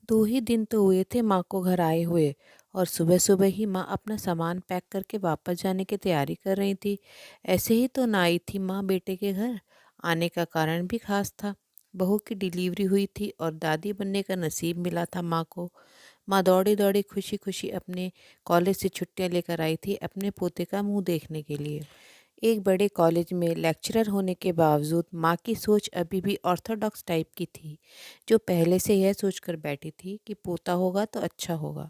2 ही दिन तो हुए थे माँ को घर आए हुए और सुबह-सुबह ही माँ अपना सामान पैक करके वापस जाने की तैयारी कर रही थी। ऐसे ही तो ना आई थी माँ बेटे के घर। आने का कारण भी ख़ास था। बहू की डिलीवरी हुई थी और दादी बनने का नसीब मिला था माँ को। माँ दौड़ी-दौड़ी खुशी-खुशी अपने कॉलेज से छुट्टियाँ लेकर आई थी अपने पोते का मुँह देखने के लिए। एक बड़े कॉलेज में लेक्चरर होने के बावजूद माँ की सोच अभी भी ऑर्थोडॉक्स टाइप की थी, जो पहले से यह सोचकर बैठी थी कि पोता होगा तो अच्छा होगा।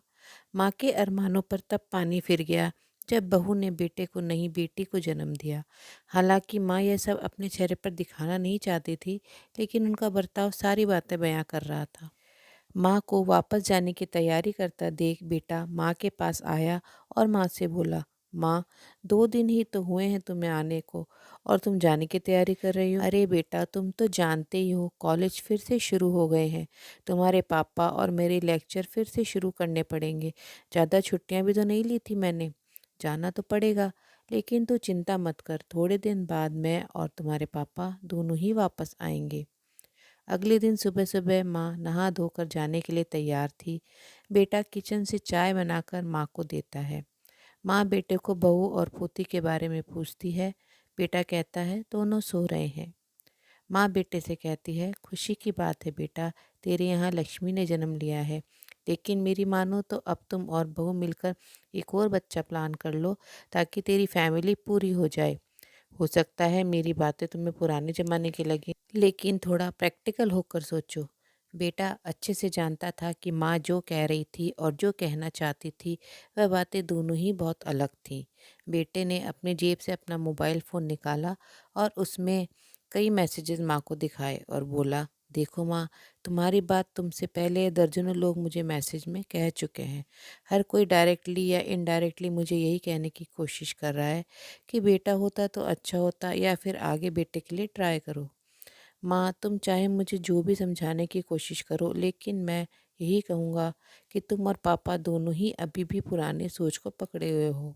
माँ के अरमानों पर तब पानी फिर गया जब बहू ने बेटे को नहीं बेटी को जन्म दिया। हालांकि माँ यह सब अपने चेहरे पर दिखाना नहीं चाहती थी, लेकिन उनका बर्ताव सारी बातें बयां कर रहा था। माँ को वापस जाने की तैयारी करता देख बेटा माँ के पास आया और माँ से बोला, माँ 2 दिन ही तो हुए हैं तुम्हें आने को और तुम जाने की तैयारी कर रही हो। अरे बेटा तुम तो जानते ही हो कॉलेज फिर से शुरू हो गए हैं। तुम्हारे पापा और मेरे लेक्चर फिर से शुरू करने पड़ेंगे। ज़्यादा छुट्टियाँ भी तो नहीं ली थी मैंने। जाना तो पड़ेगा, लेकिन तू चिंता मत कर, थोड़े दिन बाद मैं और तुम्हारे पापा दोनों ही वापस आएंगे। अगले दिन सुबह सुबह माँ नहा धोकर जाने के लिए तैयार थी। बेटा किचन से चाय बनाकर माँ को देता है। माँ बेटे को बहू और पोती के बारे में पूछती है। बेटा कहता है दोनों सो रहे हैं। माँ बेटे से कहती है, खुशी की बात है बेटा, तेरे यहाँ लक्ष्मी ने जन्म लिया है। लेकिन मेरी मानो तो अब तुम और बहू मिलकर एक और बच्चा प्लान कर लो, ताकि तेरी फैमिली पूरी हो जाए। हो सकता है मेरी बातें तुम्हें पुराने ज़माने की लगें, लेकिन थोड़ा प्रैक्टिकल होकर सोचो। बेटा अच्छे से जानता था कि माँ जो कह रही थी और जो कहना चाहती थी, वह बातें दोनों ही बहुत अलग थीं। बेटे ने अपने जेब से अपना मोबाइल फ़ोन निकाला और उसमें कई मैसेजेस माँ को दिखाए और बोला, देखो माँ, तुम्हारी बात तुमसे पहले दर्जनों लोग मुझे मैसेज में कह चुके हैं। हर कोई डायरेक्टली या इनडायरेक्टली मुझे यही कहने की कोशिश कर रहा है कि बेटा होता तो अच्छा होता, या फिर आगे बेटे के लिए ट्राई करो। माँ तुम चाहे मुझे जो भी समझाने की कोशिश करो, लेकिन मैं यही कहूँगा कि तुम और पापा दोनों ही अभी भी पुराने सोच को पकड़े हुए हो।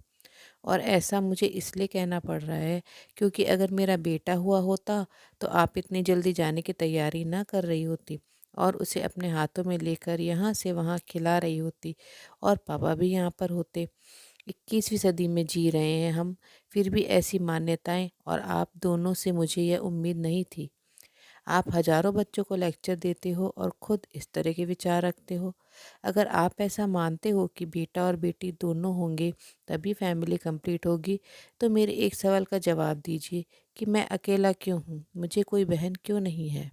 और ऐसा मुझे इसलिए कहना पड़ रहा है क्योंकि अगर मेरा बेटा हुआ होता तो आप इतनी जल्दी जाने की तैयारी ना कर रही होती और उसे अपने हाथों में लेकर यहाँ से वहाँ खिला रही होती, और पापा भी यहाँ पर होते। 21वीं सदी में जी रहे हैं हम, फिर भी ऐसी मान्यताएं और आप दोनों से मुझे यह उम्मीद नहीं थी। आप हजारों बच्चों को लेक्चर देते हो और खुद इस तरह के विचार रखते हो। अगर आप ऐसा मानते हो कि बेटा और बेटी दोनों होंगे तभी फैमिली कंप्लीट होगी, तो मेरे एक सवाल का जवाब दीजिए कि मैं अकेला क्यों हूँ, मुझे कोई बहन क्यों नहीं है।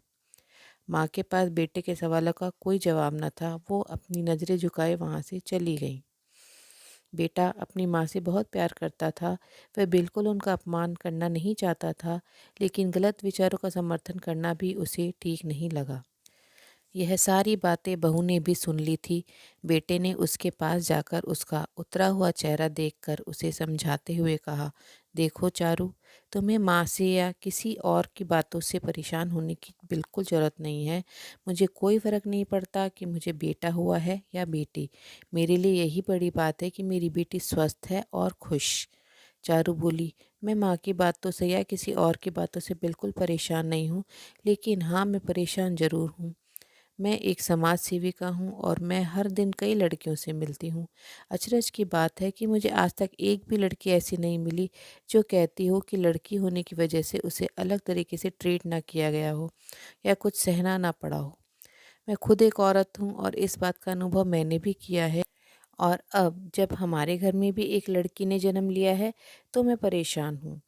माँ के पास बेटे के सवालों का कोई जवाब न था। वो अपनी नज़रें झुकाए वहाँ से चली गई। बेटा अपनी माँ से बहुत प्यार करता था। वह बिल्कुल उनका अपमान करना नहीं चाहता था, लेकिन गलत विचारों का समर्थन करना भी उसे ठीक नहीं लगा। यह सारी बातें बहू ने भी सुन ली थी। बेटे ने उसके पास जाकर उसका उतरा हुआ चेहरा देखकर उसे समझाते हुए कहा, देखो चारू, तुम्हें माँ से या किसी और की बातों से परेशान होने की बिल्कुल ज़रूरत नहीं है। मुझे कोई फ़र्क नहीं पड़ता कि मुझे बेटा हुआ है या बेटी। मेरे लिए यही बड़ी बात है कि मेरी बेटी स्वस्थ है और खुश। चारू बोली, मैं माँ की बातों से या किसी और की बातों से बिल्कुल परेशान नहीं हूँ, लेकिन हाँ, मैं परेशान ज़रूर हूँ। मैं एक समाज सेविका हूँ और मैं हर दिन कई लड़कियों से मिलती हूँ। अचरज की बात है कि मुझे आज तक एक भी लड़की ऐसी नहीं मिली जो कहती हो कि लड़की होने की वजह से उसे अलग तरीके से ट्रीट ना किया गया हो या कुछ सहना ना पड़ा हो। मैं खुद एक औरत हूँ और इस बात का अनुभव मैंने भी किया है। और अब जब हमारे घर में भी एक लड़की ने जन्म लिया है तो मैं परेशान हूँ।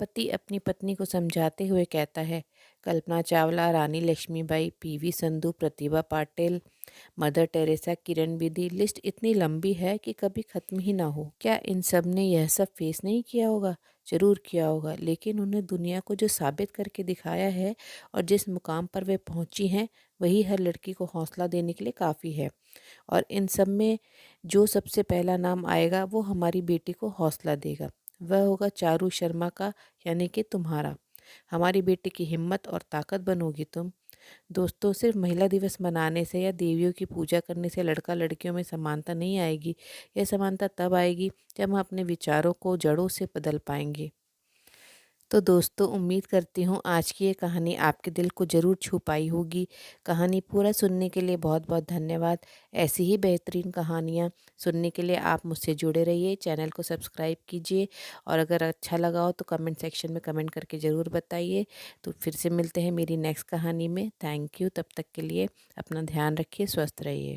पति अपनी पत्नी को समझाते हुए कहता है, कल्पना चावला, रानी Lakshmibai, PV Sandhu, Pratibha Patil, mother Teresa, Kiran Bedi, list इतनी लंबी है कि कभी खत्म ही ना हो। क्या इन सब ने यह सब फेस नहीं किया होगा? जरूर किया होगा, लेकिन उन्हें दुनिया को जो साबित करके दिखाया है और जिस मुकाम पर वे पहुंची हैं, वही हर लड़की को हौसला देने के लिए काफ़ी है। और इन सब में जो सबसे पहला नाम आएगा वो हमारी बेटी को हौसला देगा। वह होगा चारू शर्मा का, यानी कि तुम्हारा। हमारी बेटी की हिम्मत और ताकत बनोगी तुम। दोस्तों, सिर्फ महिला दिवस मनाने से या देवियों की पूजा करने से लड़का लड़कियों में समानता नहीं आएगी। यह समानता तब आएगी जब हम अपने विचारों को जड़ों से बदल पाएंगे। तो दोस्तों, उम्मीद करती हूँ आज की ये कहानी आपके दिल को ज़रूर छू पाई होगी। कहानी पूरा सुनने के लिए बहुत बहुत धन्यवाद। ऐसी ही बेहतरीन कहानियाँ सुनने के लिए आप मुझसे जुड़े रहिए, चैनल को सब्सक्राइब कीजिए और अगर अच्छा लगा हो तो कमेंट सेक्शन में कमेंट करके ज़रूर बताइए। तो फिर से मिलते हैं मेरी नेक्स्ट कहानी में। Thank you. तब तक के लिए अपना ध्यान रखिए, स्वस्थ रहिए।